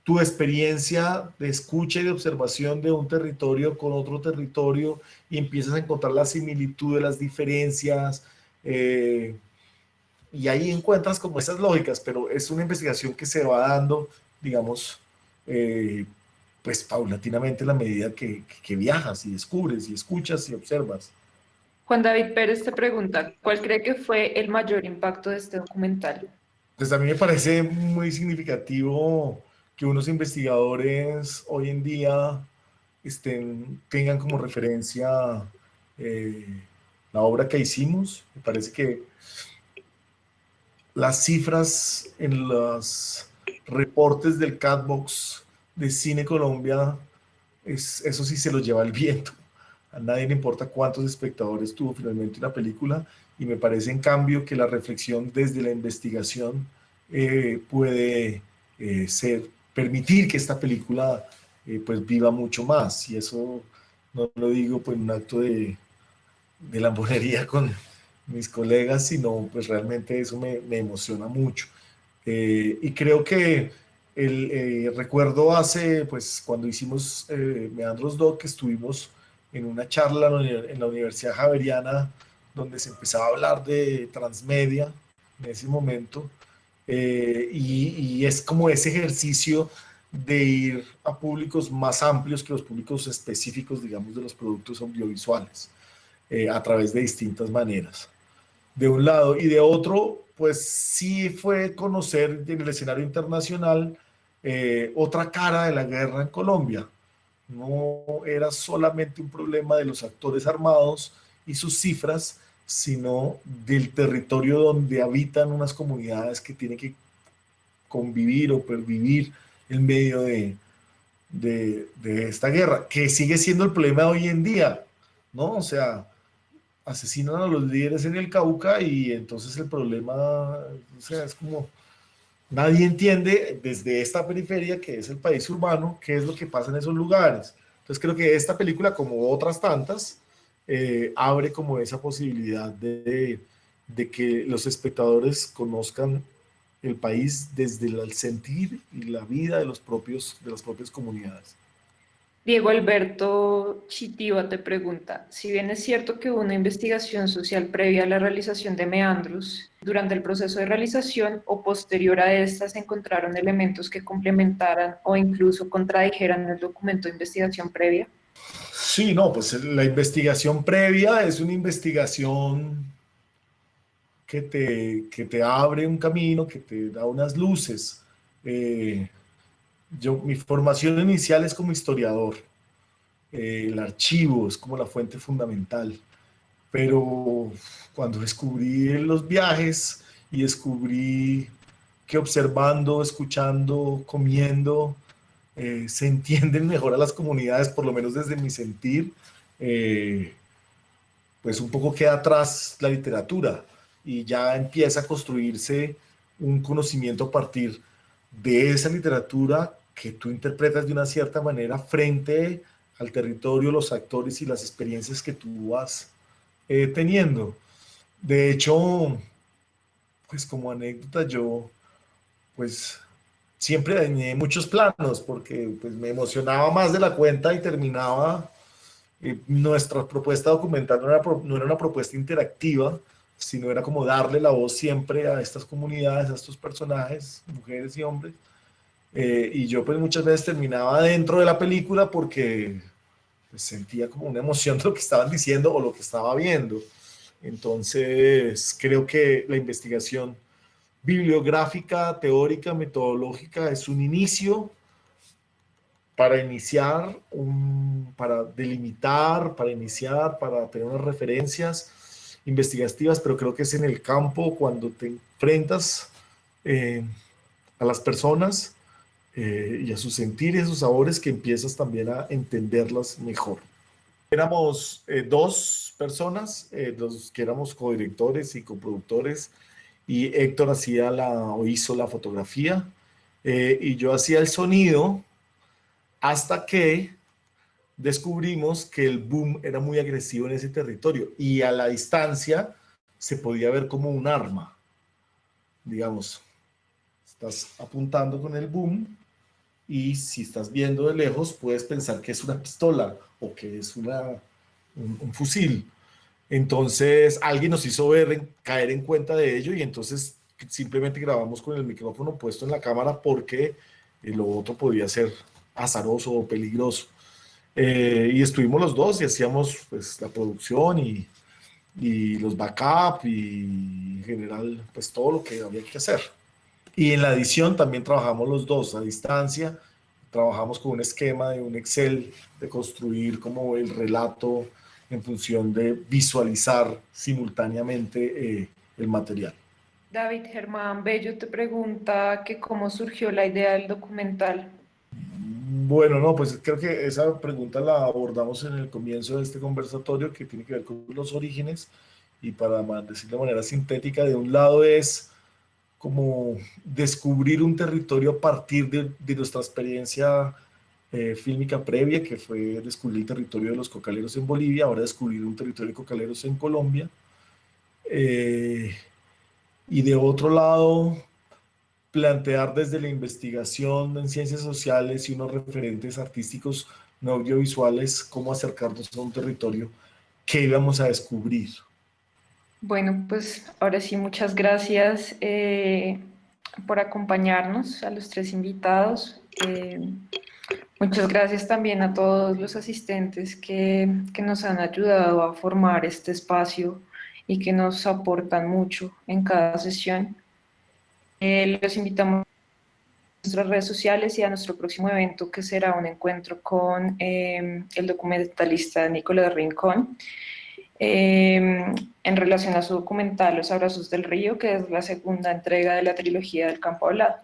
tu experiencia de escucha y de observación de un territorio con otro territorio y empiezas a encontrar las similitudes, las diferencias, y ahí encuentras como esas lógicas, pero es una investigación que se va dando, digamos, pues paulatinamente en la medida que viajas y descubres y escuchas y observas. Juan David Pérez te pregunta, ¿cuál cree que fue el mayor impacto de este documental? Pues a mí me parece muy significativo que unos investigadores hoy en día tengan como referencia eh, la obra que hicimos. Me parece que las cifras en los reportes del Catbox de Cine Colombia, eso sí se lo lleva el viento. A nadie le importa cuántos espectadores tuvo finalmente una película, y me parece en cambio que la reflexión desde la investigación puede permitir que esta película pues viva mucho más, y eso no lo digo pues en un acto de lambonería con mis colegas, sino pues realmente eso me emociona mucho. Y creo que recuerdo pues cuando hicimos Meandros Doc, estuvimos en una charla en la Universidad Javeriana donde se empezaba a hablar de transmedia en ese momento, y es como ese ejercicio de ir a públicos más amplios que los públicos específicos, digamos, de los productos audiovisuales, a través de distintas maneras, de un lado. Y de otro, pues sí fue conocer en el escenario internacional otra cara de la guerra en Colombia. No era solamente un problema de los actores armados y sus cifras, sino del territorio donde habitan unas comunidades que tienen que convivir o pervivir en medio de esta guerra, que sigue siendo el problema hoy en día, ¿no? O sea, asesinan a los líderes en el Cauca y entonces el problema, o sea, es como nadie entiende desde esta periferia, que es el país urbano, qué es lo que pasa en esos lugares. Entonces creo que esta película, como otras tantas, abre como esa posibilidad de que los espectadores conozcan el país desde el sentir y la vida de las propias comunidades. Diego Alberto Chitiva te pregunta, si bien es cierto que hubo una investigación social previa a la realización de Meandros, durante el proceso de realización o posterior a esta se encontraron elementos que complementaran o incluso contradijeran el documento de investigación previa. Sí, no, pues la investigación previa es una investigación que te abre un camino, que te da unas luces. Mi formación inicial es como historiador. El archivo es como la fuente fundamental. Pero cuando descubrí los viajes y descubrí que observando, escuchando, comiendo, se entienden mejor a las comunidades, por lo menos desde mi sentir, eh, pues un poco queda atrás la literatura y ya empieza a construirse un conocimiento a partir de esa literatura que tú interpretas de una cierta manera frente al territorio, los actores y las experiencias que tú vas teniendo. De hecho, pues como anécdota, yo pues siempre dañé muchos planos porque pues me emocionaba más de la cuenta y terminaba. Nuestra propuesta documental no era una propuesta interactiva, sino era como darle la voz siempre a estas comunidades, a estos personajes, mujeres y hombres. Y yo pues muchas veces terminaba dentro de la película porque pues, sentía como una emoción de lo que estaban diciendo o lo que estaba viendo. Entonces creo que la investigación bibliográfica, teórica, metodológica es un inicio para iniciar, para delimitar, para iniciar, para tener unas referencias investigativas, pero creo que es en el campo cuando te enfrentas a las personas y a sus sentires, a sus sabores, que empiezas también a entenderlas mejor. Éramos dos personas, los que éramos codirectores y coproductores, y Héctor hizo la fotografía, y yo hacía el sonido, hasta que descubrimos que el boom era muy agresivo en ese territorio y a la distancia se podía ver como un arma. Digamos, estás apuntando con el boom y si estás viendo de lejos puedes pensar que es una pistola o que es un fusil. Entonces alguien nos hizo caer en cuenta de ello y entonces simplemente grabamos con el micrófono puesto en la cámara porque lo otro podía ser azaroso o peligroso. Y estuvimos los dos y hacíamos pues la producción y los backup y en general pues todo lo que había que hacer. Y en la edición también trabajamos los dos a distancia, trabajamos con un esquema de un Excel de construir como el relato en función de visualizar simultáneamente el material. David Germán Bello te pregunta que cómo surgió la idea del documental. Bueno, no, pues creo que esa pregunta la abordamos en el comienzo de este conversatorio que tiene que ver con los orígenes y para decirlo de manera sintética, de un lado es como descubrir un territorio a partir de nuestra experiencia fílmica previa, que fue descubrir el territorio de los cocaleros en Bolivia, ahora descubrir un territorio de cocaleros en Colombia. Y de otro lado, plantear desde la investigación en ciencias sociales y unos referentes artísticos no audiovisuales cómo acercarnos a un territorio que íbamos a descubrir. Bueno, pues ahora sí, muchas gracias por acompañarnos a los tres invitados. Muchas gracias también a todos los asistentes que nos han ayudado a formar este espacio y que nos aportan mucho en cada sesión. Los invitamos a nuestras redes sociales y a nuestro próximo evento, que será un encuentro con el documentalista Nicolás Rincón en relación a su documental Los Abrazos del Río, que es la segunda entrega de la trilogía del Campo Hablado.